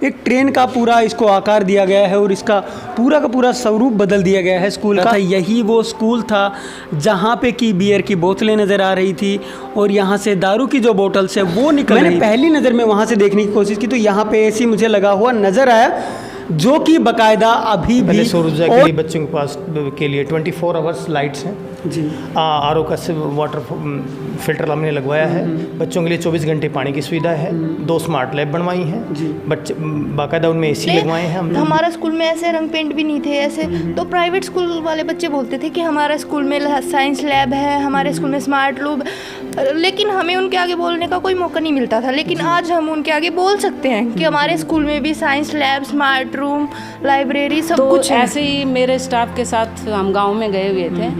एक ट्रेन का पूरा इसको आकार दिया गया है और इसका पूरा का पूरा स्वरूप बदल दिया गया है स्कूल का। यही वो स्कूल था जहाँ पे की बियर की बोतलें नज़र आ रही थी और यहाँ से दारू की जो बोतल्स है वो निकल रही थी। मैंने पहली नज़र में वहाँ से देखने की कोशिश की तो यहाँ पे एसी मुझे लगा हुआ नज़र आया, जो कि बाकायदा अभी भी सौर ऊर्जा के लिए बच्चों के पास के लिए 24 आवर्स लाइट्स हैं जी। आरओ का वाटर फिल्टर हमने लगवाया है। बच्चों के लिए 24 घंटे पानी की सुविधा है। 2 स्मार्ट लैब बनवाई हैं जी। बच्चे बाकायदा उनमें एसी लगवाए हैं हमने। हमारा स्कूल में ऐसे रंग पेंट भी नहीं थे ऐसे, तो प्राइवेट स्कूल वाले बच्चे बोलते थे कि हमारा स्कूल में साइंस लैब है, हमारे स्कूल में स्मार्ट लैब, लेकिन हमें उनके आगे बोलने का कोई मौका नहीं मिलता था। लेकिन आज हम उनके आगे बोल सकते हैं कि हमारे स्कूल में भी science lab, smart room, library सब कुछ है। ऐसे ही मेरे स्टाफ के साथ हम गांव में गए हुए थे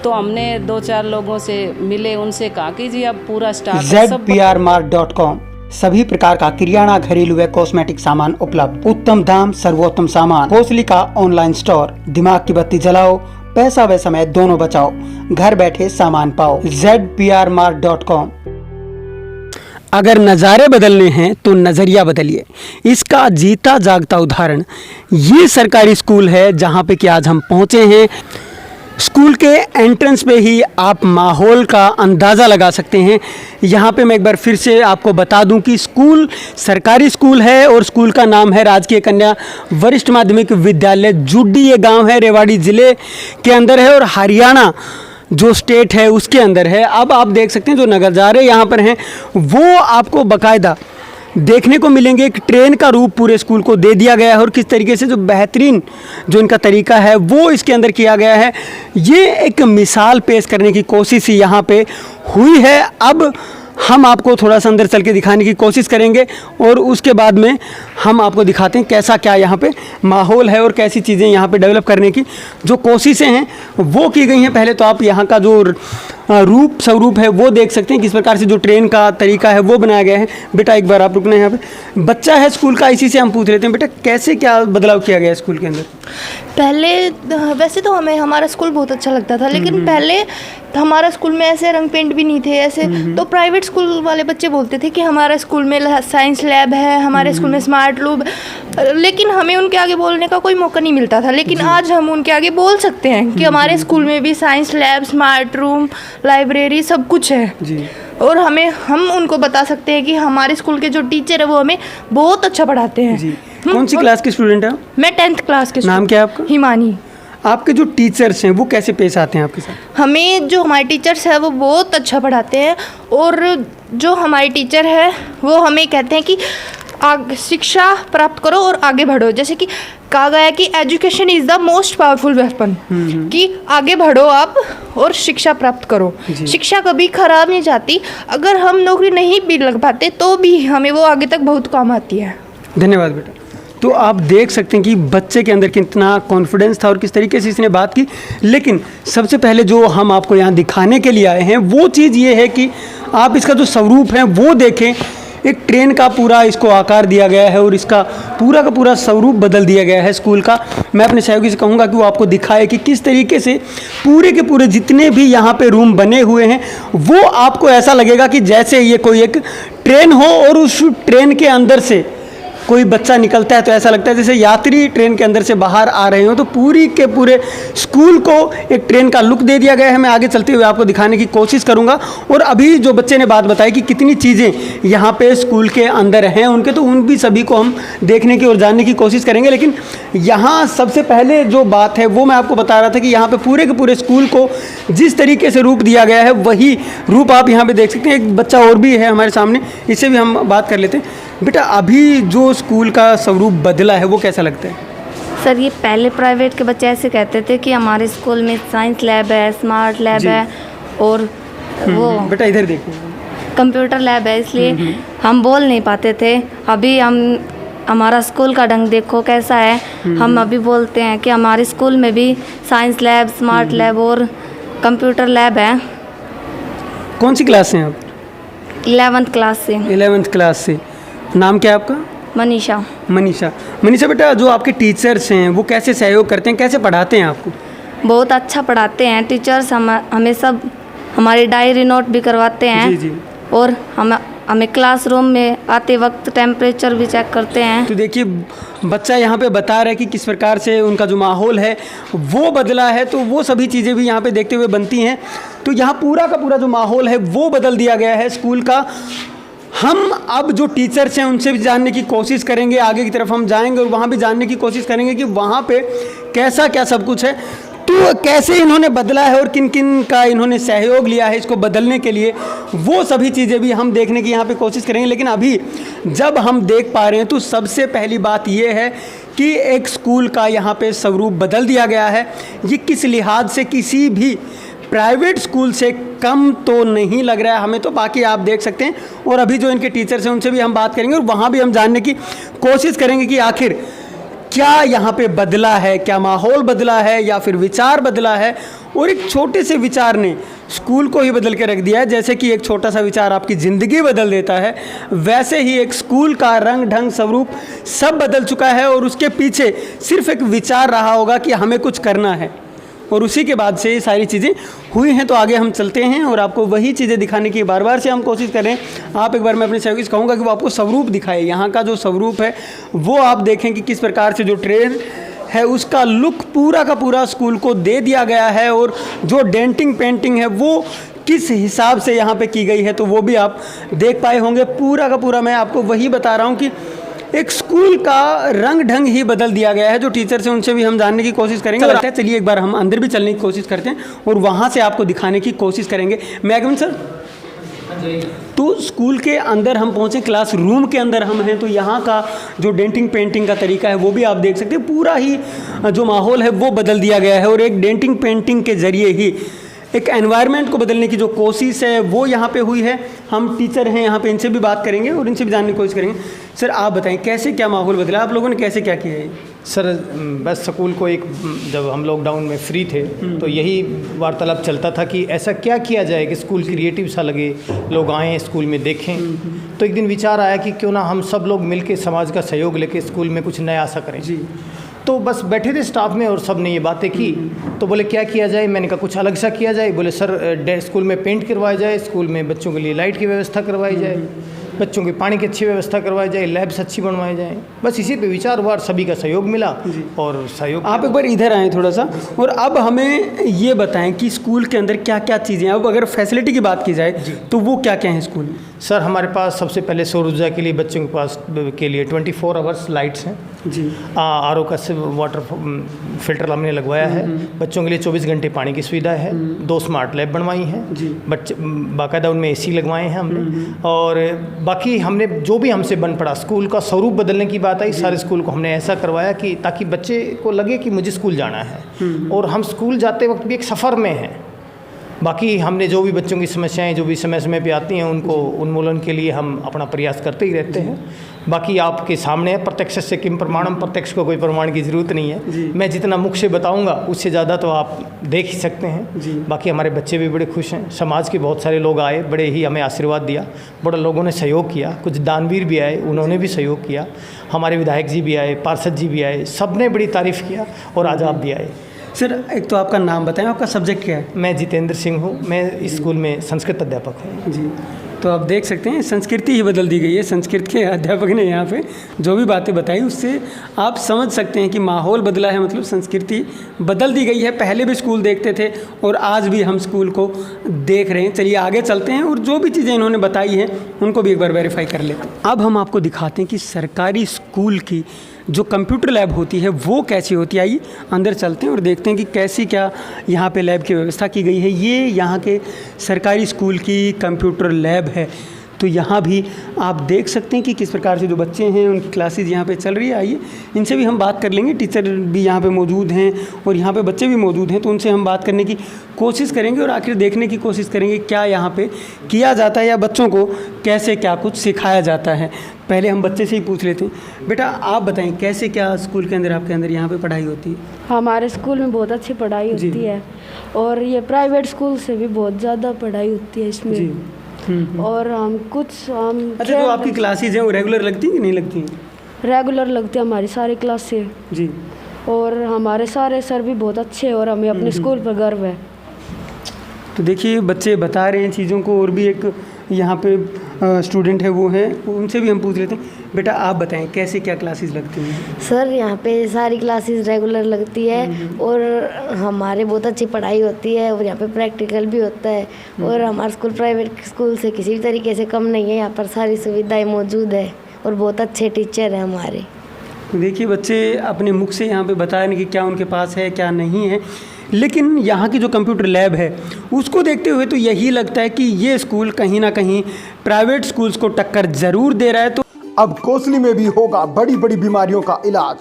तो हमने 2-4 लोगों से मिले, उनसे कहा कि जी अब पूरा स्टाफ zprmart.com सभी प्रकार का किराना, घरेलू व कॉस्मेटिक सामान उपलब्ध, उत्तम दाम, सर्वोत्तम सामान, कोसली का ऑनलाइन स्टोर। दिमाग की बत्ती जलाओ, पैसा व समय दोनों बचाओ, घर बैठे सामान पाओ। zprmart.com। अगर नज़ारे बदलने हैं तो नज़रिया बदलिए। इसका जीता जागता उदाहरण ये सरकारी स्कूल है जहाँ पे कि आज हम पहुँचे हैं। स्कूल के एंट्रेंस पे ही आप माहौल का अंदाज़ा लगा सकते हैं। यहाँ पे मैं एक बार फिर से आपको बता दूं कि स्कूल सरकारी स्कूल है और स्कूल का नाम है राजकीय कन्या वरिष्ठ माध्यमिक विद्यालय जुड्डी। ये गांव है, रेवाड़ी ज़िले के अंदर है और हरियाणा जो स्टेट है उसके अंदर है। अब आप देख सकते हैं जो नज़ारे यहाँ पर हैं वो आपको बाकायदा देखने को मिलेंगे। एक ट्रेन का रूप पूरे स्कूल को दे दिया गया है और किस तरीके से जो बेहतरीन जो इनका तरीका है वो इसके अंदर किया गया है, ये एक मिसाल पेश करने की कोशिश यहाँ पे हुई है। अब हम आपको थोड़ा सा अंदर चल के दिखाने की कोशिश करेंगे और उसके बाद में हम आपको दिखाते हैं कैसा क्या यहाँ पे माहौल है और कैसी चीज़ें यहाँ पे डेवलप करने की जो कोशिशें हैं वो की गई हैं। पहले तो आप यहाँ का जो रूप स्वरूप है वो देख सकते हैं, किस प्रकार से जो ट्रेन का तरीका है वो बनाया गया है। बेटा एक बार आप रुकना है, यहाँ पे बच्चा है स्कूल का, इसी से हम पूछ लेते हैं बेटा कैसे क्या बदलाव किया गया है स्कूल के अंदर। पहले वैसे तो हमें हमारा स्कूल बहुत अच्छा लगता था, लेकिन पहले हमारा स्कूल में ऐसे रंग पेंट भी नहीं थे ऐसे, तो प्राइवेट स्कूल वाले बच्चे बोलते थे कि हमारा स्कूल में साइंस लैब है, हमारे स्कूल में स्मार्ट लैब, लेकिन हमें उनके आगे बोलने का कोई मौका नहीं मिलता था। लेकिन आज हम उनके आगे बोल सकते हैं कि हमारे स्कूल में भी science lab, smart room, library सब कुछ है जी। और हम उनको बता सकते हैं कि हमारे स्कूल के जो टीचर है वो हमें बहुत अच्छा पढ़ाते हैं जी। कौन सी क्लास के स्टूडेंट हैं? मैं 10th क्लास के। नाम क्या है आपका? हिमानी। आपके जो टीचर्स हैं वो कैसे पेश आते हैं आपके साथ? हमें जो हमारे टीचर्स हैं वो बहुत अच्छा पढ़ाते हैं और जो हमारे टीचर है वो हमें कहते हैं कि शिक्षा प्राप्त करो और आगे बढ़ो। जैसे कि कहा गया है कि education is the most powerful weapon, कि आगे बढ़ो आप और शिक्षा प्राप्त करो। शिक्षा कभी खराब नहीं जाती, अगर हम नौकरी नहीं भी लग पाते तो भी हमें वो आगे तक बहुत काम आती है। धन्यवाद बेटा। तो आप देख सकते हैं कि बच्चे के अंदर कितना कॉन्फिडेंस था और किस तरीके से इसने बात की। लेकिन सबसे पहले जो हम आपको यहाँ दिखाने के लिए आए हैं वो चीज़ ये है कि आप इसका जो स्वरूप है वो देखें। एक ट्रेन का पूरा इसको आकार दिया गया है और इसका पूरा का पूरा स्वरूप बदल दिया गया है स्कूल का। मैं अपने सहयोगी से कहूँगा कि वो आपको दिखाए कि किस तरीके से पूरे के पूरे जितने भी यहाँ पे रूम बने हुए हैं वो आपको ऐसा लगेगा कि जैसे ये कोई एक ट्रेन हो और उस ट्रेन के अंदर से कोई बच्चा निकलता है तो ऐसा लगता है जैसे यात्री ट्रेन के अंदर से बाहर आ रहे हो। तो पूरी के पूरे स्कूल को एक ट्रेन का लुक दे दिया गया है। मैं आगे चलते हुए आपको दिखाने की कोशिश करूंगा। और अभी जो बच्चे ने बात बताई कि कितनी चीज़ें यहाँ पे स्कूल के अंदर हैं उनके, तो उन भी सभी को हम देखने की और जानने की कोशिश करेंगे। लेकिन यहाँ सबसे पहले जो बात है वो मैं आपको बता रहा था कि यहाँ पर पूरे के पूरे स्कूल को जिस तरीके से रूप दिया गया है वही रूप आप यहाँ पर देख सकते हैं। एक बच्चा और भी है हमारे सामने, इससे भी हम बात कर लेते हैं। बेटा अभी जो स्कूल का स्वरूप बदला है वो कैसा लगता है? सर ये पहले प्राइवेट के बच्चे ऐसे कहते थे कि हमारे स्कूल में साइंस लैब है, स्मार्ट लैब है और वो बेटा इधर देखो कंप्यूटर लैब है, इसलिए हम बोल नहीं पाते थे। अभी हमारा स्कूल का ढंग देखो कैसा है। हम अभी बोलते हैं कि हमारे स्कूल में भी साइंस लैब, स्मार्ट लैब और कंप्यूटर लैब है। कौन सी क्लास से हैं आप? 11th क्लास से। 11th क्लास से। नाम क्या है आपका? मनीषा। मनीषा बेटा जो आपके टीचर्स हैं वो कैसे सहयोग करते हैं, कैसे पढ़ाते हैं आपको? बहुत अच्छा पढ़ाते हैं टीचर्स। हमें सब हमारी डायरी नोट भी करवाते हैं। जी। और हमें क्लासरूम में आते वक्त टेम्परेचर भी चेक करते हैं। तो देखिए बच्चा यहाँ पे बता रहा है कि किस प्रकार से उनका जो माहौल है वो बदला है, तो वो सभी चीज़ें भी यहाँ पे देखते हुए बनती हैं। तो यहाँ पूरा का पूरा जो माहौल है वो बदल दिया गया है स्कूल का। हम अब जो टीचर्स हैं उनसे भी जानने की कोशिश करेंगे, आगे की तरफ हम जाएंगे और वहाँ भी जानने की कोशिश करेंगे कि वहाँ पे कैसा क्या सब कुछ है, तो कैसे इन्होंने बदला है और किन किन का इन्होंने सहयोग लिया है इसको बदलने के लिए, वो सभी चीज़ें भी हम देखने की यहाँ पे कोशिश करेंगे। लेकिन अभी जब हम देख पा रहे हैं तो सबसे पहली बात ये है कि एक स्कूल का यहाँ पे स्वरूप बदल दिया गया है। ये किस लिहाज से किसी भी प्राइवेट स्कूल से कम तो नहीं लग रहा है हमें, तो बाकी आप देख सकते हैं। और अभी जो इनके टीचर्स हैं उनसे भी हम बात करेंगे और वहाँ भी हम जानने की कोशिश करेंगे कि आखिर क्या यहाँ पे बदला है, क्या माहौल बदला है या फिर विचार बदला है। और एक छोटे से विचार ने स्कूल को ही बदल के रख दिया है। जैसे कि एक छोटा सा विचार आपकी ज़िंदगी बदल देता है, वैसे ही एक स्कूल का रंग ढंग स्वरूप सब बदल चुका है और उसके पीछे सिर्फ एक विचार रहा होगा कि हमें कुछ करना है, और उसी के बाद से ये सारी चीज़ें हुई हैं। तो आगे हम चलते हैं और आपको वही चीज़ें दिखाने की बार बार से हम कोशिश करें। आप एक बार मैं अपने सहयोगी से कहूँगा कि वो आपको स्वरूप दिखाए, यहाँ का जो स्वरूप है वो आप देखें कि किस प्रकार से जो ट्रेन है उसका लुक पूरा का पूरा स्कूल को दे दिया गया है, और जो डेंटिंग पेंटिंग है वो किस हिसाब से यहाँ पे की गई है तो वो भी आप देख पाए होंगे। पूरा का पूरा मैं आपको वही बता रहा हूँ कि एक स्कूल का रंग ढंग ही बदल दिया गया है। जो टीचर्स हैं उनसे भी हम जानने की कोशिश करेंगे। और चलिए एक बार हम अंदर भी चलने की कोशिश करते हैं और वहाँ से आपको दिखाने की कोशिश करेंगे। मैगम सर, तो स्कूल के अंदर हम पहुँचे, क्लास रूम के अंदर हम हैं, तो यहाँ का जो डेंटिंग पेंटिंग का तरीका है वो भी आप देख सकते हैं। पूरा ही जो माहौल है वो बदल दिया गया है और एक डेंटिंग पेंटिंग के ज़रिए ही एक एनवायरनमेंट को बदलने की जो कोशिश है वो यहाँ पे हुई है। हम टीचर हैं यहाँ पे, इनसे भी बात करेंगे और इनसे भी जानने की कोशिश करेंगे। सर आप बताएं कैसे क्या माहौल बदला, आप लोगों ने कैसे क्या किया है? सर बस स्कूल को एक जब हम लॉकडाउन में फ्री थे तो यही वार्तालाप चलता था कि ऐसा क्या किया जाए कि स्कूल क्रिएटिव सा लगे, लोग आएँ स्कूल में देखें। तो एक दिन विचार आया कि क्यों ना हम सब लोग मिलके समाज का सहयोग लेके स्कूल में कुछ नया सा करें। जी। तो बस बैठे थे स्टाफ में और सब ने ये बातें की, तो बोले क्या किया जाए। मैंने कहा कुछ अलग सा किया जाए। बोले सर स्कूल में पेंट करवाया जाए, स्कूल में बच्चों के लिए लाइट की व्यवस्था करवाई जाए, बच्चों के पानी की अच्छी व्यवस्था करवाई जाए, लैब्स अच्छी बनवाई जाए। बस इसी पे विचार हुआ और सभी का सहयोग मिला और सहयोग। आप एक बार इधर आएँ थोड़ा सा, और अब हमें ये बताएं कि स्कूल के अंदर क्या क्या चीज़ें हैं। अब अगर फैसिलिटी की बात की जाए तो वो क्या क्या हैं स्कूल में? सर हमारे पास सबसे पहले सौर ऊर्जा के लिए बच्चों के पास के लिए 24 आवर्स लाइट्स हैं जी। आरओ का वाटर फिल्टर हमने लगवाया है। बच्चों के लिए 24 घंटे पानी की सुविधा है। 2 स्मार्ट लैब बनवाई हैं जी। बच्चे बाकायदा उनमें एसी लगवाए हैं हमने। और बाकी हमने जो भी हमसे बन पड़ा, स्कूल का स्वरूप बदलने की बात आई, सारे स्कूल को हमने ऐसा करवाया कि ताकि बच्चे को लगे कि मुझे स्कूल जाना है और हम स्कूल जाते वक्त भी एक सफ़र में हैं। बाकी हमने जो भी बच्चों की समस्याएं जो भी समय समय पे आती हैं उनको उन्मूलन के लिए हम अपना प्रयास करते ही रहते हैं। बाकी आपके सामने है, प्रत्यक्ष से किम प्रमाणम, प्रत्यक्ष को कोई प्रमाण की ज़रूरत नहीं है। मैं जितना मुख से बताऊंगा उससे ज़्यादा तो आप देख ही सकते हैं। बाकी हमारे बच्चे भी बड़े खुश हैं। समाज के बहुत सारे लोग आए, बड़े ही हमें आशीर्वाद दिया, बड़े लोगों ने सहयोग किया। कुछ दानवीर भी आए, उन्होंने भी सहयोग किया। हमारे विधायक जी भी आए, पार्षद जी भी आए, सब ने बड़ी तारीफ़ किया और आज आप भी आए। सर एक तो आपका नाम बताएं, आपका सब्जेक्ट क्या है? मैं जितेंद्र सिंह हूँ, मैं इस स्कूल में संस्कृत अध्यापक हूँ। जी। तो आप देख सकते हैं संस्कृति ही बदल दी गई है। संस्कृत के अध्यापक ने यहाँ पे जो भी बातें बताई उससे आप समझ सकते हैं कि माहौल बदला है, मतलब संस्कृति बदल दी गई है। पहले भी स्कूल देखते थे और आज भी हम स्कूल को देख रहे हैं। चलिए आगे चलते हैं और जो भी चीज़ें इन्होंने बताई हैं उनको भी एक बार वेरीफाई कर लेते हैं। अब हम आपको दिखाते हैं कि सरकारी स्कूल की जो कंप्यूटर लैब होती है वो कैसी होती है। आइए अंदर चलते हैं और देखते हैं कि कैसी क्या यहाँ पे लैब की व्यवस्था की गई है। ये यहाँ के सरकारी स्कूल की कंप्यूटर लैब है। तो यहाँ भी आप देख सकते हैं कि किस प्रकार से जो बच्चे हैं उनकी क्लासेस यहाँ पे चल रही है। आइए इनसे भी हम बात कर लेंगे। टीचर भी यहाँ पे मौजूद हैं और यहाँ पे बच्चे भी मौजूद हैं, तो उनसे हम बात करने की कोशिश करेंगे और आखिर देखने की कोशिश करेंगे क्या यहाँ पे किया जाता है या बच्चों को कैसे क्या कुछ सिखाया जाता है। पहले हम बच्चे से ही पूछ लेते हैं। बेटा आप बताएं कैसे क्या स्कूल के अंदर आपके अंदर यहाँ पे पढ़ाई होती है? हमारे स्कूल में बहुत अच्छी पढ़ाई होती है और ये प्राइवेट स्कूल से भी बहुत ज़्यादा पढ़ाई होती है इसमें। और हम अच्छा, जो आपकी क्लासेज हैं वो रेगुलर लगती हैं कि नहीं लगती हैं? रेगुलर लगती है हमारी सारी क्लासें जी। और हमारे सारे सर भी बहुत अच्छे हैं और हमें अपने स्कूल पर गर्व है। तो देखिए बच्चे बता रहे हैं चीज़ों को, और भी एक यहाँ पे स्टूडेंट है वो हैं, उनसे भी हम पूछ लेते हैं। बेटा आप बताएं कैसे क्या क्लासेस लगती हैं? सर यहाँ पे सारी क्लासेस रेगुलर लगती है और हमारे बहुत अच्छी पढ़ाई होती है और यहाँ पे प्रैक्टिकल भी होता है और हमारा स्कूल प्राइवेट स्कूल से किसी भी तरीके से कम नहीं है। यहाँ पर सारी सुविधाएं मौजूद है और बहुत अच्छे टीचर हैं हमारे। देखिए बच्चे अपने मुख से यहाँ पे बता रहे कि क्या उनके पास है क्या नहीं है, लेकिन यहाँ की जो कंप्यूटर लैब है उसको देखते हुए तो यही लगता है कि ये स्कूल कहीं ना कहीं प्राइवेट स्कूल्स को टक्कर ज़रूर दे रहा है। तो अब कोसली में भी होगा बड़ी बड़ी बीमारियों का इलाज,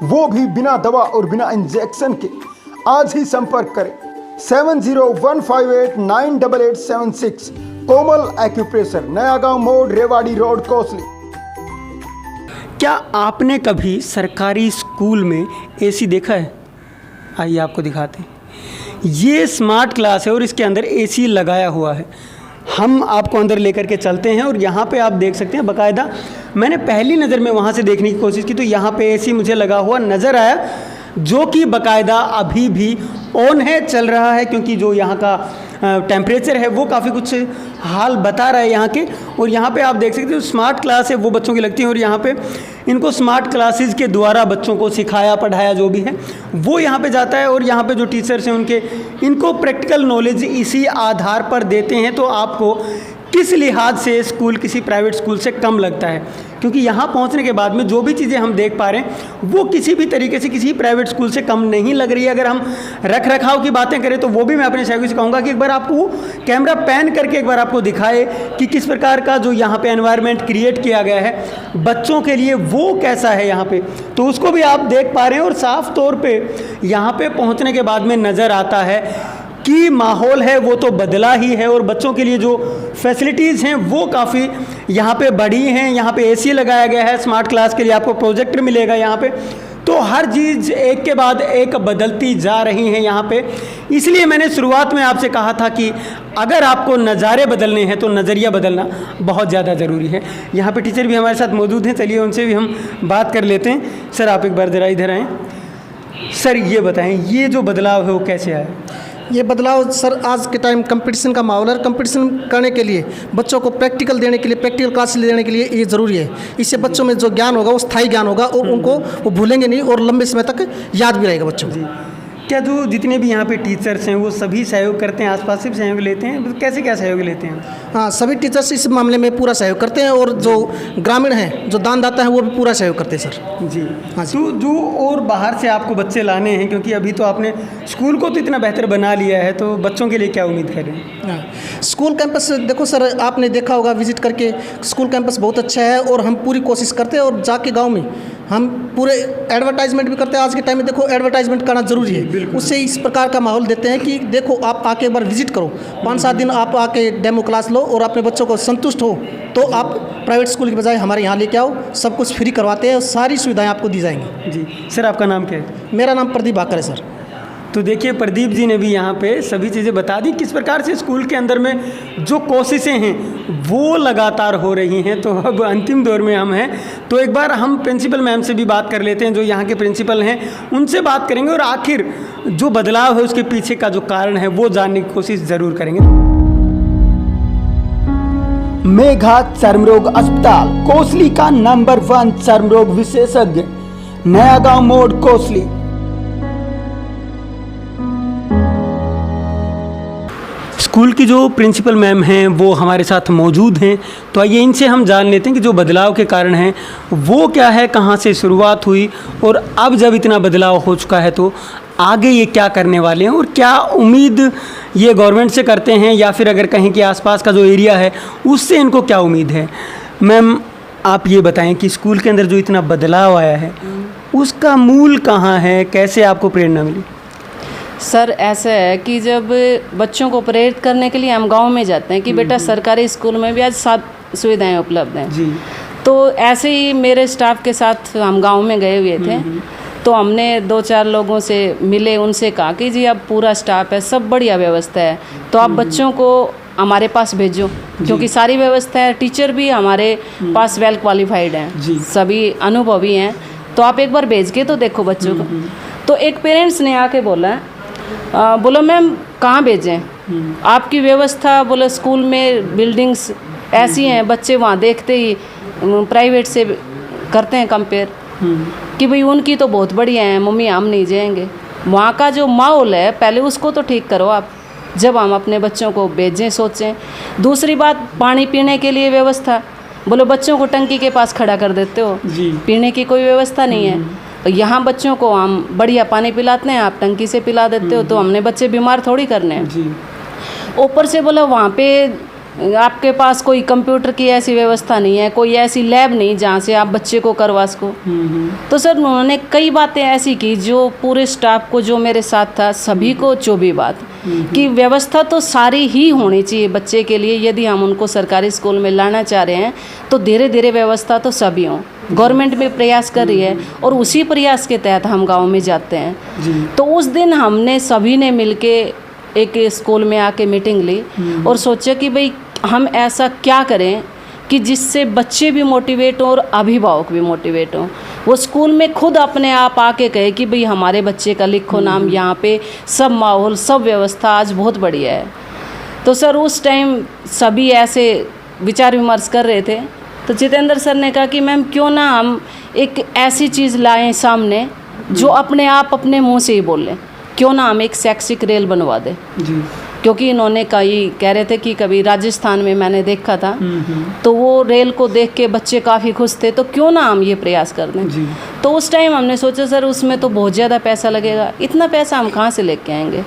वो भी बिना दवा और बिना इंजेक्शन के। आज ही संपर्क करें 7015898876 कोमल एक्यूप्रेशर, नया गांव मोड़, रेवाड़ी रोड, कोसली। क्या आपने कभी सरकारी स्कूल में एसी देखा है? आइए आपको दिखाते हैं। ये स्मार्ट क्लास है और इसके अंदर एसी लगाया हुआ है। हम आपको अंदर लेकर के चलते हैं और यहाँ पे आप देख सकते हैं बाकायदा। मैंने पहली नज़र में वहाँ से देखने की कोशिश की तो यहाँ पे एसी मुझे लगा हुआ नज़र आया, जो कि बाकायदा अभी भी ऑन है, चल रहा है, क्योंकि जो यहाँ का टेम्परेचर है वो काफ़ी कुछ हाल बता रहा है यहाँ के। और यहाँ पे आप देख सकते हो स्मार्ट क्लास है वो बच्चों की लगती है और यहाँ पे इनको स्मार्ट क्लासेस के द्वारा बच्चों को सिखाया पढ़ाया जो भी है वो यहाँ पे जाता है और यहाँ पे जो टीचर्स हैं उनके इनको प्रैक्टिकल नॉलेज इसी आधार पर देते हैं। तो आपको किस लिहाज से स्कूल किसी प्राइवेट स्कूल से कम लगता है? क्योंकि यहाँ पहुँचने के बाद में जो भी चीज़ें हम देख पा रहे हैं वो किसी भी तरीके से किसी प्राइवेट स्कूल से कम नहीं लग रही है। अगर हम रख रखाव की बातें करें तो वो भी मैं अपने सहयोगी से कहूँगा कि एक बार आपको कैमरा पैन करके एक बार आपको दिखाए कि किस प्रकार का जो यहाँ पे एनवायरनमेंट क्रिएट किया गया है बच्चों के लिए वो कैसा है यहाँ पे, तो उसको भी आप देख पा रहे हैं। और साफ तौर पर यहाँ पर पहुँचने के बाद में नज़र आता है कि माहौल है वो तो बदला ही है और बच्चों के लिए जो फैसिलिटीज़ हैं वो काफ़ी यहाँ पे बढ़ी हैं। यहाँ पे एसी लगाया गया है, स्मार्ट क्लास के लिए आपको प्रोजेक्टर मिलेगा यहाँ पे। तो हर चीज़ एक के बाद एक बदलती जा रही हैं यहाँ पे। इसलिए मैंने शुरुआत में आपसे कहा था कि अगर आपको नज़ारे बदलने हैं तो नज़रिया बदलना बहुत ज़्यादा ज़रूरी है। यहाँ पे टीचर भी हमारे साथ मौजूद हैं, चलिए उनसे भी हम बात कर लेते हैं। सर आप एक बार ज़रा इधर आएँ। सर ये बताएँ ये जो बदलाव है वो कैसे आया? ये बदलाव सर आज के टाइम कंपटीशन का माहौल है। कंपटीशन करने के लिए बच्चों को प्रैक्टिकल देने के लिए, प्रैक्टिकल क्लास देने के लिए ये ज़रूरी है। इससे बच्चों में जो ज्ञान होगा वो स्थायी ज्ञान होगा और उनको वो भूलेंगे नहीं और लंबे समय तक याद भी रहेगा बच्चों को। क्या जो जितने भी यहाँ पे टीचर्स हैं वो सभी सहयोग करते हैं, आसपास से भी सहयोग लेते हैं? कैसे क्या सहयोग लेते हैं? हाँ, सभी टीचर्स इस मामले में पूरा सहयोग करते हैं और जो ग्रामीण हैं, जो दानदाता हैं, वो भी पूरा सहयोग करते हैं सर जी। हाँ जी। तो जो और बाहर से आपको बच्चे लाने हैं, क्योंकि अभी तो आपने स्कूल को तो इतना बेहतर बना लिया है, तो बच्चों के लिए क्या उम्मीद करें? हाँ, स्कूल कैंपस देखो सर, आपने देखा होगा विजिट करके, स्कूल कैंपस बहुत अच्छा है और हम पूरी कोशिश करते हैं और जाके गाँव में हम पूरे एडवर्टाइजमेंट भी करते हैं। आज के टाइम में देखो एडवर्टाइजमेंट करना ज़रूरी है, उससे इस प्रकार का माहौल देते हैं कि देखो आप आके एक बार विजिट करो, 5-7 दिन आप आके डेमो क्लास लो और अपने बच्चों को संतुष्ट हो तो आप प्राइवेट स्कूल के बजाय हमारे यहाँ लेके आओ। सब कुछ फ्री करवाते हैं और सारी सुविधाएं आपको दी जाएंगी। जी सर, आपका नाम क्या है? मेरा नाम प्रदीप भाकर है सर। तो देखिए प्रदीप जी ने भी यहाँ पे सभी चीज़ें बता दी किस प्रकार से स्कूल के अंदर में जो कोशिशें हैं वो लगातार हो रही हैं। तो अब अंतिम दौर में हम हैं, तो एक बार हम प्रिंसिपल मैम से भी बात कर लेते हैं, जो यहाँ के प्रिंसिपल हैं उनसे बात करेंगे और आखिर जो बदलाव है उसके पीछे का जो कारण है वो जानने की कोशिश ज़रूर करेंगे। मेघा चर्मरोग अस्पताल, कोसली का नंबर 1 चर्मरोग विशेषज्ञ, नया गांव मोड़, कोसली। स्कूल की जो प्रिंसिपल मैम हैं वो हमारे साथ मौजूद हैं, तो आइए इनसे हम जान लेते हैं कि जो बदलाव के कारण हैं वो क्या है, कहाँ से शुरुआत हुई और अब जब इतना बदलाव हो चुका है तो आगे ये क्या करने वाले हैं और क्या उम्मीद ये गवर्नमेंट से करते हैं या फिर अगर कहीं के आसपास का जो एरिया है उससे इनको क्या उम्मीद है। मैम आप ये बताएं कि स्कूल के अंदर जो इतना बदलाव आया है उसका मूल कहाँ है, कैसे आपको प्रेरणा मिली? सर ऐसा है कि जब बच्चों को प्रेरित करने के लिए हम गांव में जाते हैं कि बेटा सरकारी स्कूल में भी आज सब सुविधाएं उपलब्ध हैं जी। तो ऐसे ही मेरे स्टाफ के साथ हम गांव में गए हुए थे, तो हमने 2-4 लोगों से मिले, उनसे कहा कि जी अब पूरा स्टाफ है, सब बढ़िया व्यवस्था है, तो आप बच्चों को हमारे पास भेजो, क्योंकि सारी व्यवस्था है, टीचर भी हमारे पास वेल क्वालिफाइड हैं, सभी अनुभवी हैं, तो आप एक बार भेज के तो देखो बच्चों को। तो एक पेरेंट्स ने आके बोला मैम कहाँ भेजें, आपकी व्यवस्था बोले स्कूल में बिल्डिंग्स ऐसी हैं बच्चे वहाँ देखते ही प्राइवेट से करते हैं कंपेयर कि भाई उनकी तो बहुत बढ़िया है, मम्मी हम नहीं जाएंगे। वहाँ का जो माहौल है पहले उसको तो ठीक करो आप, जब हम अपने बच्चों को भेजें सोचें। दूसरी बात, पानी पीने के लिए व्यवस्था, बोलो बच्चों को टंकी के पास खड़ा कर देते हो, पीने की कोई व्यवस्था नहीं है। तो यहाँ बच्चों को हम बढ़िया पानी पिलाते हैं, आप टंकी से पिला देते हो, तो हमने बच्चे बीमार थोड़ी करने हैं। ऊपर से बोला वहाँ पे आपके पास कोई कंप्यूटर की ऐसी व्यवस्था नहीं है, कोई ऐसी लैब नहीं जहाँ से आप बच्चे को करवा सको। तो सर उन्होंने कई बातें ऐसी की जो पूरे स्टाफ को, जो मेरे साथ था, सभी को चौबी बात कि व्यवस्था तो सारी ही होनी चाहिए बच्चे के लिए। यदि हम उनको सरकारी स्कूल में लाना चाह रहे हैं तो धीरे धीरे व्यवस्था तो सभी हों। गवर्नमेंट भी प्रयास कर रही है और उसी प्रयास के तहत हम गाँव में जाते हैं। तो उस दिन हमने सभी ने मिलके एक स्कूल में आके मीटिंग ली और सोचा कि भाई हम ऐसा क्या करें कि जिससे बच्चे भी मोटिवेट हों और अभिभावक भी मोटिवेट हों। वो स्कूल में खुद अपने आप आके कहे कि भाई हमारे बच्चे का लिखो नाम, यहाँ पे सब माहौल, सब व्यवस्था आज बहुत बढ़िया है। तो सर उस टाइम सभी ऐसे विचार विमर्श कर रहे थे, तो जितेंद्र सर ने कहा कि मैम क्यों ना हम एक ऐसी चीज़ लाएं सामने जो अपने आप अपने मुँह से ही बोलें, क्यों ना हम एक शैक्षिक रेल बनवा दें। क्योंकि इन्होंने कह रहे थे कि कभी राजस्थान में मैंने देखा था, तो वो रेल को देख के बच्चे काफ़ी खुश थे, तो क्यों ना हम ये प्रयास कर दें। तो उस टाइम हमने सोचा सर उसमें तो बहुत ज़्यादा पैसा लगेगा, इतना पैसा हम कहाँ से लेके आएंगे।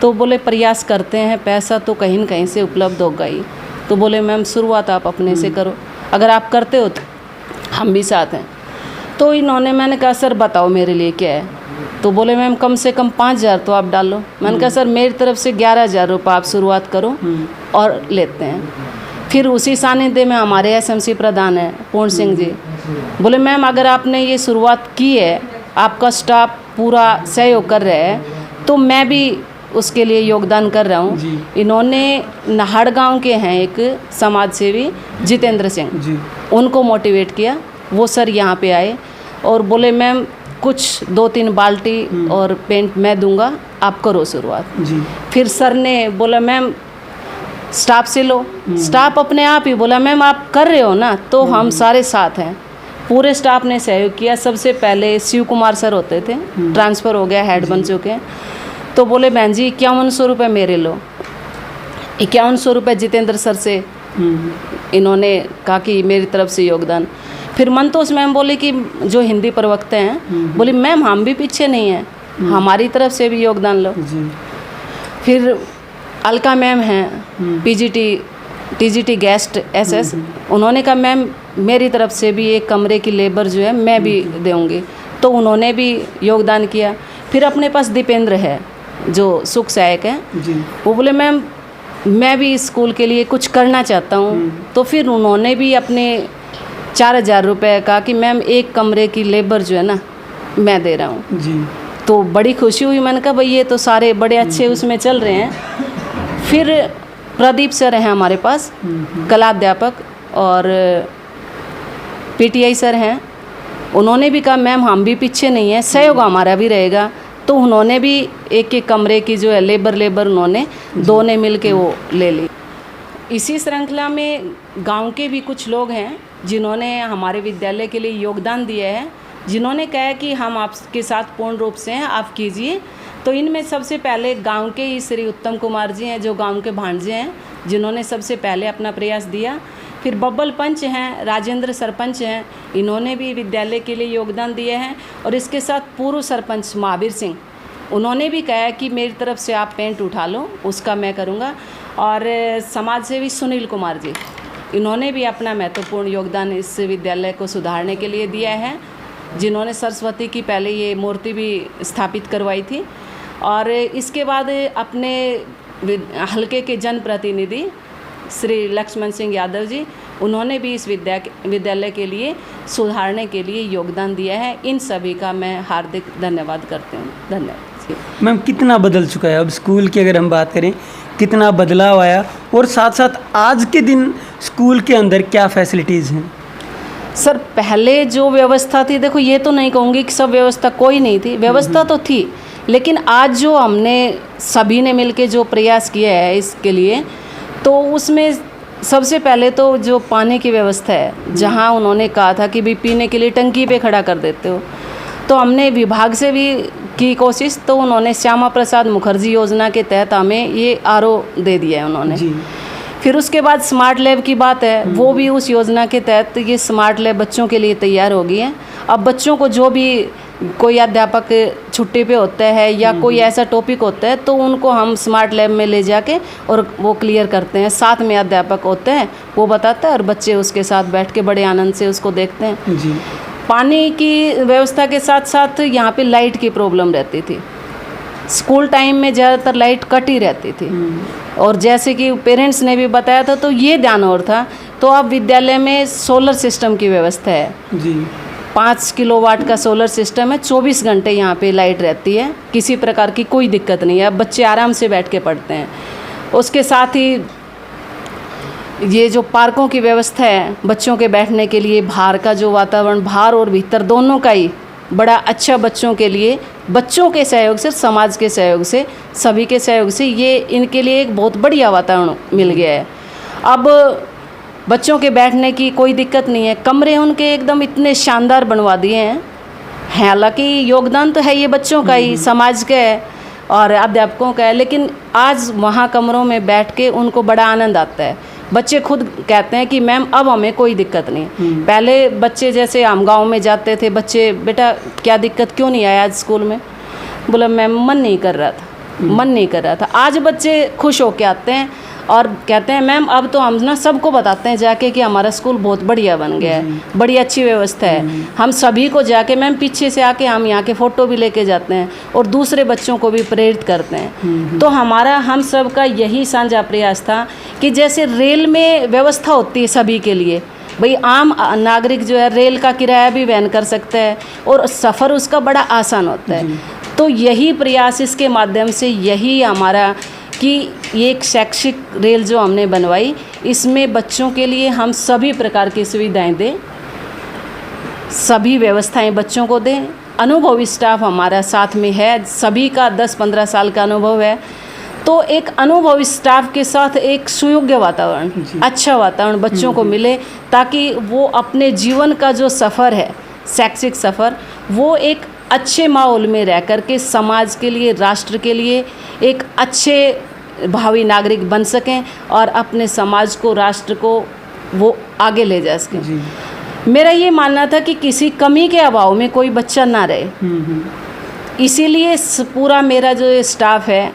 तो बोले प्रयास करते हैं, पैसा तो कहीं न कहीं से उपलब्ध होगा ही। तो बोले मैम शुरुआत आप अपने से करो, अगर आप करते हो तो हम भी साथ हैं। तो इन्होंने, मैंने कहा सर बताओ मेरे लिए क्या है। तो बोले मैम कम से कम 5,000 तो आप डालो। मैंने कहा सर मेरी तरफ से 11,000 रुपये आप शुरुआत करो और लेते हैं। फिर उसी सानिध्य में हमारे एसएमसी प्रधान हैं पूर्ण सिंह जी, बोले मैम अगर आपने ये शुरुआत की है, आपका स्टाफ पूरा सहयोग कर रहा है, तो मैं भी उसके लिए योगदान कर रहा हूँ। इन्होंने नाहड़ गांव के हैं एक समाज सेवी जितेंद्र सिंह, उनको मोटिवेट किया। वो सर यहाँ पे आए और बोले मैम कुछ 2-3 बाल्टी और पेंट मैं दूंगा, आप करो शुरुआत। फिर सर ने बोला मैम स्टाफ से लो, स्टाफ अपने आप ही बोला मैम आप कर रहे हो ना, तो हम सारे साथ हैं। पूरे स्टाफ ने सहयोग किया। सबसे पहले शिव कुमार सर होते थे, ट्रांसफ़र हो गया, हेड बन चुके हैं। तो बोले बहन जी 5100 रुपये मेरे लो, 5100 रुपये जितेंद्र सर से इन्होंने कहा कि मेरी तरफ से योगदान। फिर मंतोष मैम बोली कि जो हिंदी प्रवक्ता हैं, बोली मैम हम भी पीछे नहीं हैं, हमारी तरफ से भी योगदान लो। फिर अलका मैम हैं टीजीटी गेस्ट एसएस, उन्होंने कहा मैम मेरी तरफ से भी एक कमरे की लेबर जो है मैं भी दूँगी, तो उन्होंने भी योगदान किया। फिर अपने पास दीपेंद्र है जो सुख सहायक है, वो बोले मैम मैं भी स्कूल के लिए कुछ करना चाहता हूँ। तो फिर उन्होंने भी अपने 4,000 रुपये कहा कि मैम एक कमरे की लेबर जो है ना मैं दे रहा हूँ। तो बड़ी खुशी हुई। मैंने कहा भाई ये तो सारे बड़े अच्छे उसमें चल रहे हैं। फिर प्रदीप सर हैं हमारे पास, कलाध्यापक, और पीटीआई सर हैं, उन्होंने भी कहा मैम हम भी पीछे नहीं हैं, सहयोग हमारा भी रहेगा। तो उन्होंने भी एक एक कमरे की जो है लेबर उन्होंने 2 ने मिल के वो ले ली। इसी श्रृंखला में गांव के भी कुछ लोग हैं जिन्होंने हमारे विद्यालय के लिए योगदान दिया है, जिन्होंने कहा कि हम आपके साथ पूर्ण रूप से हैं, आप कीजिए। तो इनमें सबसे पहले गांव के ही श्री उत्तम कुमार जी हैं, जो गांव के भांजे हैं, जिन्होंने सबसे पहले अपना प्रयास दिया। फिर बब्बल पंच हैं, राजेंद्र सरपंच हैं, इन्होंने भी विद्यालय के लिए योगदान दिया है। और इसके साथ पूर्व सरपंच महावीर सिंह, उन्होंने भी कहा कि मेरी तरफ से आप पेंट उठा लो, उसका मैं करूँगा। और समाज सेवी सुनील कुमार जी, इन्होंने भी अपना महत्वपूर्ण योगदान इस विद्यालय को सुधारने के लिए दिया है, जिन्होंने सरस्वती की पहले ये मूर्ति भी स्थापित करवाई थी। और इसके बाद अपने हल्के के जनप्रतिनिधि श्री लक्ष्मण सिंह यादव जी, उन्होंने भी इस विद्यालय के लिए सुधारने के लिए योगदान दिया है। इन सभी का मैं हार्दिक धन्यवाद करती हूँ। धन्यवाद। मैम कितना बदल चुका है अब स्कूल की अगर हम बात करें, कितना बदलाव आया, और साथ साथ आज के दिन स्कूल के अंदर क्या फैसिलिटीज़ हैं? सर पहले जो व्यवस्था थी, देखो ये तो नहीं कहूँगी कि सब व्यवस्था कोई नहीं थी, व्यवस्था तो थी, लेकिन आज जो हमने सभी ने मिलके जो प्रयास किया है इसके लिए, तो उसमें सबसे पहले तो जो पानी की व्यवस्था है, जहाँ उन्होंने कहा था कि भी पीने के लिए टंकी पे खड़ा कर देते हो, तो हमने विभाग से भी की कोशिश, तो उन्होंने श्यामा प्रसाद मुखर्जी योजना के तहत हमें ये आरओ दे दिया है उन्होंने। फिर उसके बाद स्मार्ट लैब की बात है, वो भी उस योजना के तहत ये स्मार्ट लैब बच्चों के लिए तैयार हो गई है। अब बच्चों को जो भी कोई अध्यापक छुट्टी पे होता है या कोई ऐसा टॉपिक होता है, तो उनको हम स्मार्ट लैब में ले जाके और वो क्लियर करते हैं। साथ में अध्यापक होते हैं, वो बताता है और बच्चे उसके साथ बैठ के बड़े आनंद से उसको देखते हैं। जी। पानी की व्यवस्था के साथ साथ यहाँ पे लाइट की प्रॉब्लम रहती थी। स्कूल टाइम में ज़्यादातर लाइट कट ही रहती थी, और जैसे कि पेरेंट्स ने भी बताया था, तो ये ध्यान और था। तो अब विद्यालय में सोलर सिस्टम की व्यवस्था है जी। 5 किलोवाट का सोलर सिस्टम है। 24 घंटे यहाँ पे लाइट रहती है, किसी प्रकार की कोई दिक्कत नहीं है। अब बच्चे आराम से बैठ के पढ़ते हैं। उसके साथ ही ये जो पार्कों की व्यवस्था है बच्चों के बैठने के लिए, बाहर का जो वातावरण, बाहर और भीतर दोनों का ही बड़ा अच्छा बच्चों के लिए, बच्चों के सहयोग से, समाज के सहयोग से, सभी के सहयोग से ये इनके लिए एक बहुत बढ़िया वातावरण मिल गया है। अब बच्चों के बैठने की कोई दिक्कत नहीं है। कमरे उनके एकदम इतने शानदार बनवा दिए हैं। हालांकि योगदान तो है ये बच्चों का ही, समाज का है और अध्यापकों का है, लेकिन आज वहाँ कमरों में बैठ के उनको बड़ा आनंद आता है। बच्चे खुद कहते हैं कि मैम अब हमें कोई दिक्कत नहीं। पहले बच्चे, जैसे हम गांव में जाते थे, बच्चे बेटा क्या दिक्कत, क्यों नहीं आया आज स्कूल में? बोला मैम मन नहीं कर रहा था, मन नहीं कर रहा था। आज बच्चे खुश होके आते हैं और कहते हैं मैम अब तो हम ना सबको बताते हैं जाके कि हमारा स्कूल बहुत बढ़िया बन गया है, बड़ी अच्छी व्यवस्था है। हम सभी को जाके मैम पीछे से आके हम यहाँ के फ़ोटो भी लेके जाते हैं और दूसरे बच्चों को भी प्रेरित करते हैं। तो हमारा, हम सब का यही साझा प्रयास था कि जैसे रेल में व्यवस्था होती है सभी के लिए, भाई आम नागरिक जो है रेल का किराया भी वहन कर सकता है और सफ़र उसका बड़ा आसान होता है। तो यही प्रयास, इसके माध्यम से यही हमारा कि ये एक शैक्षिक रेल जो हमने बनवाई, इसमें बच्चों के लिए हम सभी प्रकार की सुविधाएं दें, सभी व्यवस्थाएं बच्चों को दें। अनुभवी स्टाफ हमारा साथ में है, सभी का 10-15 साल का अनुभव है। तो एक अनुभवी स्टाफ के साथ एक सुयोग्य वातावरण, अच्छा वातावरण बच्चों को मिले, ताकि वो अपने जीवन का जो सफ़र है, शैक्षिक सफ़र, वो एक अच्छे माहौल में रह कर के समाज के लिए, राष्ट्र के लिए एक अच्छे भावी नागरिक बन सकें और अपने समाज को, राष्ट्र को वो आगे ले जा सकें। मेरा ये मानना था कि किसी कमी के अभाव में कोई बच्चा ना रहे। इसीलिए पूरा मेरा जो स्टाफ है,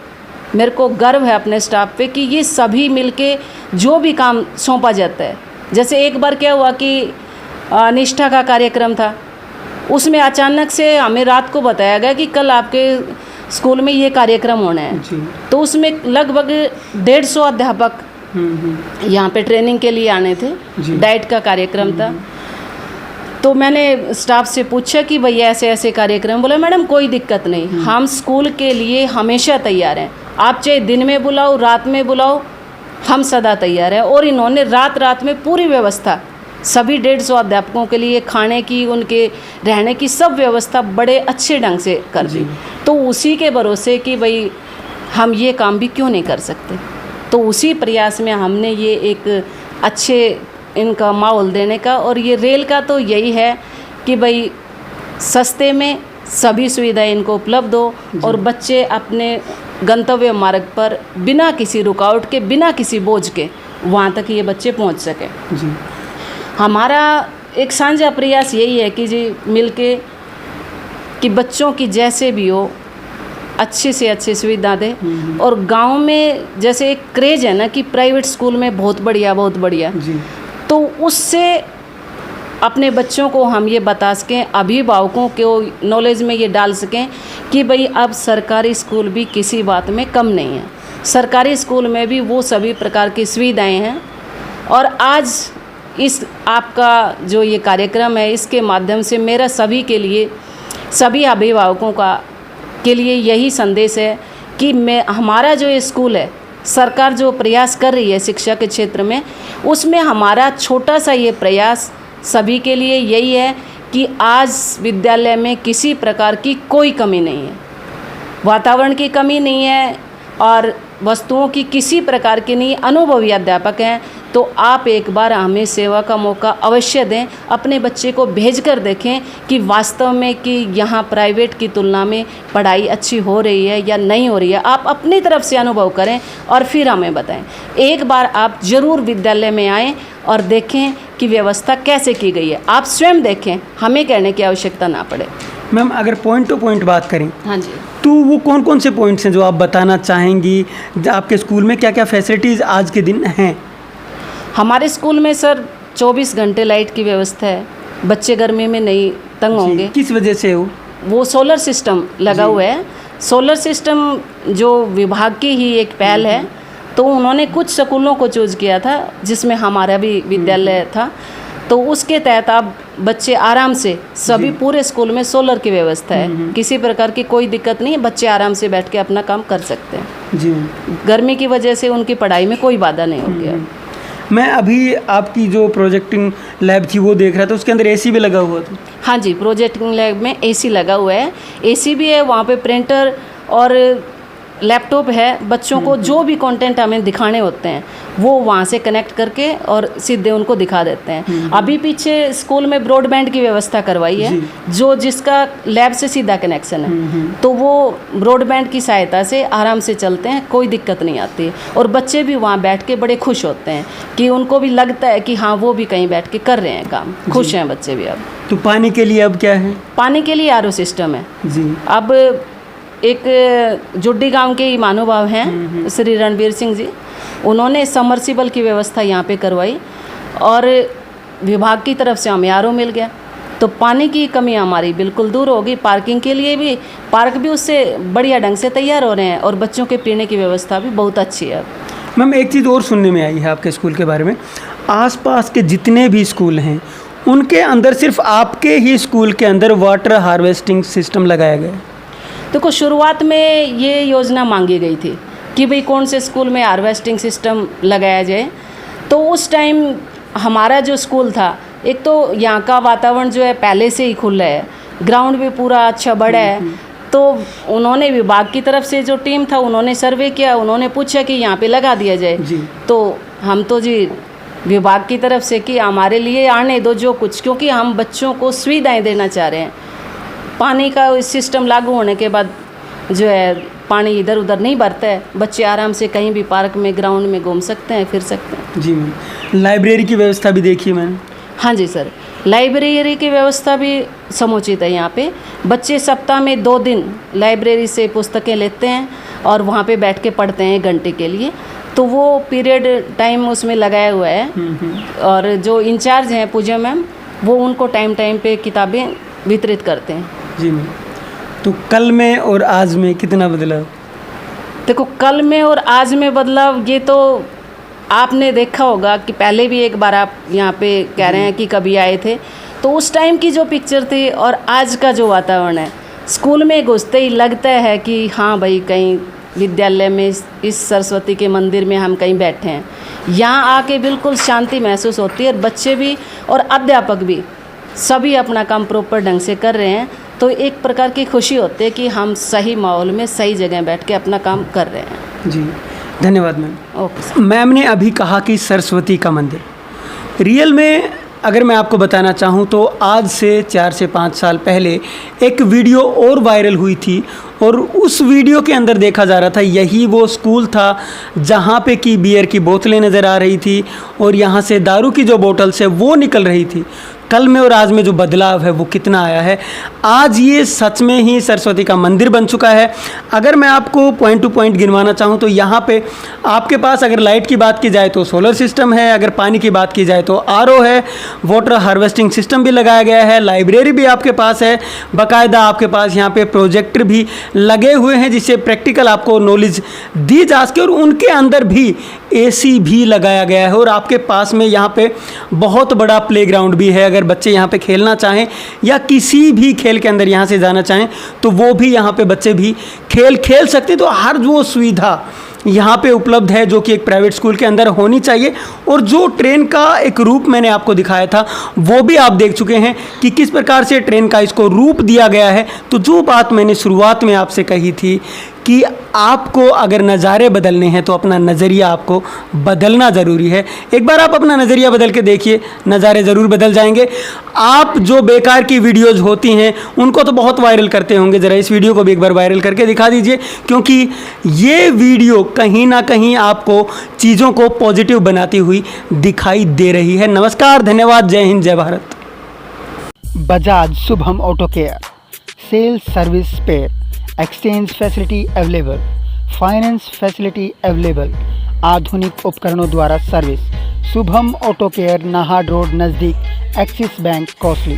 मेरे को गर्व है अपने स्टाफ पे कि ये सभी मिलके जो भी काम सौंपा जाता है। जैसे एक बार क्या हुआ कि निष्ठा का कार्यक्रम था, उसमें अचानक से हमें रात को बताया गया कि कल आपके स्कूल में ये कार्यक्रम होना है। तो उसमें लगभग 150 अध्यापक यहाँ पे ट्रेनिंग के लिए आने थे। डाइट का कार्यक्रम था। तो मैंने स्टाफ से पूछा कि भैया ऐसे ऐसे कार्यक्रम, बोला मैडम कोई दिक्कत नहीं, हम स्कूल के लिए हमेशा तैयार हैं, आप चाहे दिन में बुलाओ, रात में बुलाओ, हम सदा तैयार हैं। और इन्होंने रात रात में पूरी व्यवस्था सभी 150 अध्यापकों के लिए, खाने की, उनके रहने की सब व्यवस्था बड़े अच्छे ढंग से कर दी। तो उसी के भरोसे कि भाई हम ये काम भी क्यों नहीं कर सकते, तो उसी प्रयास में हमने ये एक अच्छे इनका माहौल देने का। और ये रेल का तो यही है कि भाई सस्ते में सभी सुविधाएं इनको उपलब्ध हो और बच्चे अपने गंतव्य मार्ग पर बिना किसी रुकावट के, बिना किसी बोझ के वहाँ तक ये बच्चे पहुँच सकें। हमारा एक साझा प्रयास यही है कि जी मिलके कि बच्चों की जैसे भी हो अच्छे से अच्छी सुविधा दें। और गांव में जैसे एक क्रेज है ना कि प्राइवेट स्कूल में बहुत बढ़िया, बहुत बढ़िया, तो उससे अपने बच्चों को हम ये बता सकें, अभिभावकों को नॉलेज में ये डाल सकें कि भाई अब सरकारी स्कूल भी किसी बात में कम नहीं है। सरकारी स्कूल में भी वो सभी प्रकार की सुविधाएं हैं। और आज इस आपका जो ये कार्यक्रम है, इसके माध्यम से मेरा सभी के लिए, सभी अभिभावकों का के लिए यही संदेश है कि हमारा जो ये स्कूल है, सरकार जो प्रयास कर रही है शिक्षा के क्षेत्र में, उसमें हमारा छोटा सा ये प्रयास सभी के लिए यही है कि आज विद्यालय में किसी प्रकार की कोई कमी नहीं है, वातावरण की कमी नहीं है और वस्तुओं की किसी प्रकार की नहीं। अनुभवी अध्यापक हैं तो आप एक बार हमें सेवा का मौका अवश्य दें, अपने बच्चे को भेज कर देखें कि वास्तव में कि यहाँ प्राइवेट की तुलना में पढ़ाई अच्छी हो रही है या नहीं हो रही है। आप अपनी तरफ से अनुभव करें और फिर हमें बताएं। एक बार आप ज़रूर विद्यालय में आएँ और देखें कि व्यवस्था कैसे की गई है। आप स्वयं देखें, हमें कहने की आवश्यकता ना पड़े। मैम अगर पॉइंट टू पॉइंट बात करें हाँ जी, तो वो कौन कौन से पॉइंट्स हैं जो आप बताना चाहेंगी? आपके स्कूल में क्या क्या फैसिलिटीज़ आज के दिन हैं? हमारे स्कूल में सर 24 घंटे लाइट की व्यवस्था है। बच्चे गर्मी में नहीं तंग होंगे। किस वजह से वो सोलर सिस्टम लगा हुआ है। सोलर सिस्टम जो विभाग की ही एक पहल है, तो उन्होंने कुछ स्कूलों को चूज़ किया था जिसमें हमारा भी विद्यालय था, तो उसके तहत आप बच्चे आराम से सभी पूरे स्कूल में सोलर की व्यवस्था है। किसी प्रकार की कोई दिक्कत नहीं है, बच्चे आराम से बैठ के अपना काम कर सकते हैं जी। गर्मी की वजह से उनकी पढ़ाई में कोई बाधा नहीं होगी। अब मैं अभी आपकी जो प्रोजेक्टिंग लैब थी वो देख रहा था, उसके अंदर एसी भी लगा हुआ था। हाँ जी, प्रोजेक्टिंग लैब में एसी लगा हुआ है, एसी भी है, वहाँ पे प्रिंटर और लैपटॉप है। बच्चों को जो भी कंटेंट हमें दिखाने होते हैं वो वहाँ से कनेक्ट करके और सीधे उनको दिखा देते हैं। अभी पीछे स्कूल में ब्रॉडबैंड की व्यवस्था करवाई है, जो जिसका लैब से सीधा कनेक्शन है, तो वो ब्रॉडबैंड की सहायता से आराम से चलते हैं, कोई दिक्कत नहीं आती। और बच्चे भी वहाँ बैठ के बड़े खुश होते हैं कि उनको भी लगता है कि हाँ वो भी कहीं बैठ के कर रहे हैं काम, खुश हैं बच्चे भी। अब तो पानी के लिए अब क्या है? पानी के लिए आरओ सिस्टम है जी। अब एक जुड्डी गांव के ही महानुभाव हैं श्री रणबीर सिंह जी, उन्होंने समर्सिबल की व्यवस्था यहाँ पे करवाई और विभाग की तरफ से हमें आरओ मिल गया, तो पानी की कमी हमारी बिल्कुल दूर होगी। पार्किंग के लिए भी पार्क भी उससे बढ़िया ढंग से तैयार हो रहे हैं और बच्चों के पीने की व्यवस्था भी बहुत अच्छी है। मैम एक चीज़ और सुनने में आई है आपके स्कूल के बारे में, आसपास के जितने भी स्कूल हैं उनके अंदर सिर्फ आपके ही स्कूल के अंदर वाटर हार्वेस्टिंग सिस्टम लगाया गया है। देखो, शुरुआत में ये योजना मांगी गई थी कि भाई कौन से स्कूल में हार्वेस्टिंग सिस्टम लगाया जाए, तो उस टाइम हमारा जो स्कूल था, एक तो यहाँ का वातावरण जो है पहले से ही खुला है, ग्राउंड भी पूरा अच्छा बड़ा है, तो उन्होंने विभाग की तरफ से जो टीम था उन्होंने सर्वे किया, उन्होंने पूछा कि यहाँ पे लगा दिया जाए जी। तो हम तो जी विभाग की तरफ से कि हमारे लिए आने दो जो कुछ, क्योंकि हम बच्चों को सुविधाएं देना चाह रहे हैं। पानी का सिस्टम लागू होने के बाद जो है पानी इधर उधर नहीं भरता है, बच्चे आराम से कहीं भी पार्क में ग्राउंड में घूम सकते हैं, फिर सकते हैं। जी मैम, लाइब्रेरी की व्यवस्था भी देखी मैंने। हाँ जी सर, लाइब्रेरी की व्यवस्था भी समुचित है। यहाँ पे बच्चे सप्ताह में 2 दिन लाइब्रेरी से पुस्तकें लेते हैं और वहाँ पे बैठ के पढ़ते हैं 1 घंटे के लिए, तो वो पीरियड टाइम उसमें लगाया हुआ है। और जो इंचार्ज हैं पूजा मैम, वो उनको टाइम टाइम पे किताबें वितरित करते हैं। जी मैम, तो कल में और आज में कितना बदलाव? देखो, कल में और आज में बदलाव ये तो आपने देखा होगा कि पहले भी एक बार आप यहाँ पे कह रहे हैं कि कभी आए थे, तो उस टाइम की जो पिक्चर थी और आज का जो वातावरण है, स्कूल में घुसते ही लगता है कि हाँ भाई कहीं विद्यालय में इस सरस्वती के मंदिर में हम कहीं बैठे हैं। यहाँ आके बिल्कुल शांति महसूस होती है और बच्चे भी और अध्यापक भी सभी अपना काम प्रॉपर ढंग से कर रहे हैं, तो एक प्रकार की खुशी होती है कि हम सही माहौल में सही जगह बैठ के अपना काम कर रहे हैं। जी, धन्यवाद मैम। ओके। मैम ने अभी कहा कि सरस्वती का मंदिर, रियल में अगर मैं आपको बताना चाहूँ तो आज से 4 से 5 साल पहले एक वीडियो और वायरल हुई थी और उस वीडियो के अंदर देखा जा रहा था यही वो स्कूल था जहाँ पे कि बियर की बोतलें नज़र आ रही थी और यहाँ से दारू की जो बोतल्स है वो निकल रही थी। कल में और आज में जो बदलाव है वो कितना आया है। आज ये सच में ही सरस्वती का मंदिर बन चुका है। अगर मैं आपको पॉइंट टू पॉइंट गिनवाना चाहूँ तो यहाँ पे आपके पास अगर लाइट की बात की जाए तो सोलर सिस्टम है, अगर पानी की बात की जाए तो आरओ है, वाटर हार्वेस्टिंग सिस्टम भी लगाया गया है, लाइब्रेरी भी आपके पास है, बाकायदा आपके पास यहाँ पे प्रोजेक्टर भी लगे हुए हैं जिससे प्रैक्टिकल आपको नॉलेज दी जा सके, और उनके अंदर भी एसी भी लगाया गया है और आपके पास में यहाँ पे बहुत बड़ा प्लेग्राउंड भी है। अगर बच्चे यहाँ पे खेलना चाहें या किसी भी खेल के अंदर यहाँ से जाना चाहें तो वो भी यहाँ पे बच्चे भी खेल सकते हैं। तो हर वो सुविधा यहाँ पे उपलब्ध है जो कि एक प्राइवेट स्कूल के अंदर होनी चाहिए। और जो ट्रेन का एक रूप मैंने आपको दिखाया था वो भी आप देख चुके हैं कि किस प्रकार से ट्रेन का इसको रूप दिया गया है। तो जो बात मैंने शुरुआत में आपसे कही थी कि आपको अगर नज़ारे बदलने हैं तो अपना नज़रिया आपको बदलना ज़रूरी है। एक बार आप अपना नज़रिया बदल के देखिए, नज़ारे ज़रूर बदल जाएंगे। आप जो बेकार की वीडियोज़ होती हैं उनको तो बहुत वायरल करते होंगे, ज़रा इस वीडियो को भी एक बार वायरल करके दिखा दीजिए, क्योंकि ये वीडियो कहीं ना कहीं आपको चीज़ों को पॉजिटिव बनाती हुई दिखाई दे रही है। नमस्कार, धन्यवाद, जय हिंद, जय Bharat. Bajaj Shubham auto care, sales service spare, exchange facility available, finance facility available, आधुनिक उपकरणों द्वारा service. Shubham auto care, Nahar road नज़दीक, एक्सिस बैंक, कोसली।